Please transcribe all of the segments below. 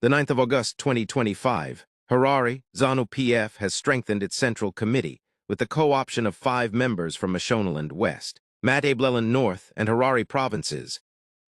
The 9th of August 2025, Harare, Zanu PF has strengthened its central committee with the co-option of 5 members from Mashonaland West, Matabeleland North, and Harare provinces,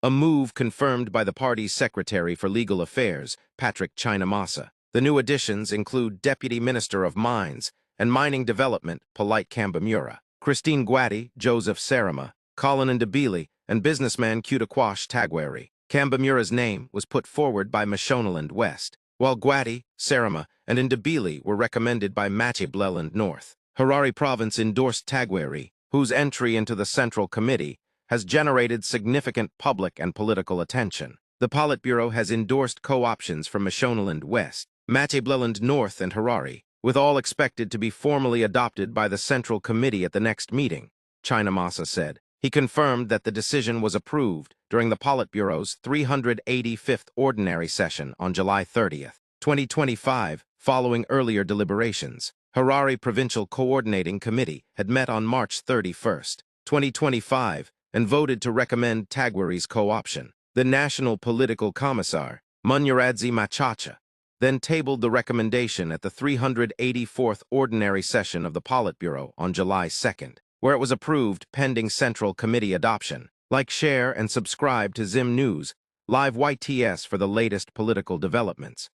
a move confirmed by the party's Secretary for Legal Affairs, Patrick Chinamasa. The new additions include Deputy Minister of Mines and Mining Development, Polite Kambamura, Christine Gwati, Joseph Sarama, Colin Ndabili, and businessman Kutakwash Tagwari. Kambamura's name was put forward by Mashonaland West, while Gwati, Sarama, and Ndabili were recommended by Matabeleland North. Harare Province endorsed Tagwari, whose entry into the Central Committee has generated significant public and political attention. The Politburo has endorsed co-options from Mashonaland West, Matabeleland North, and Harare, with all expected to be formally adopted by the Central Committee at the next meeting, Chinamasa said. He confirmed that the decision was approved during the Politburo's 385th Ordinary Session on July 30, 2025, following earlier deliberations. Harare Provincial Coordinating Committee had met on March 31, 2025, and voted to recommend Tagwari's co-option. The National Political Commissar, Munyaradzi Machacha, then tabled the recommendation at the 384th Ordinary Session of the Politburo on July 2, where it was approved pending Central Committee adoption. Like, share, and subscribe to Zim News, live YTS for the latest political developments.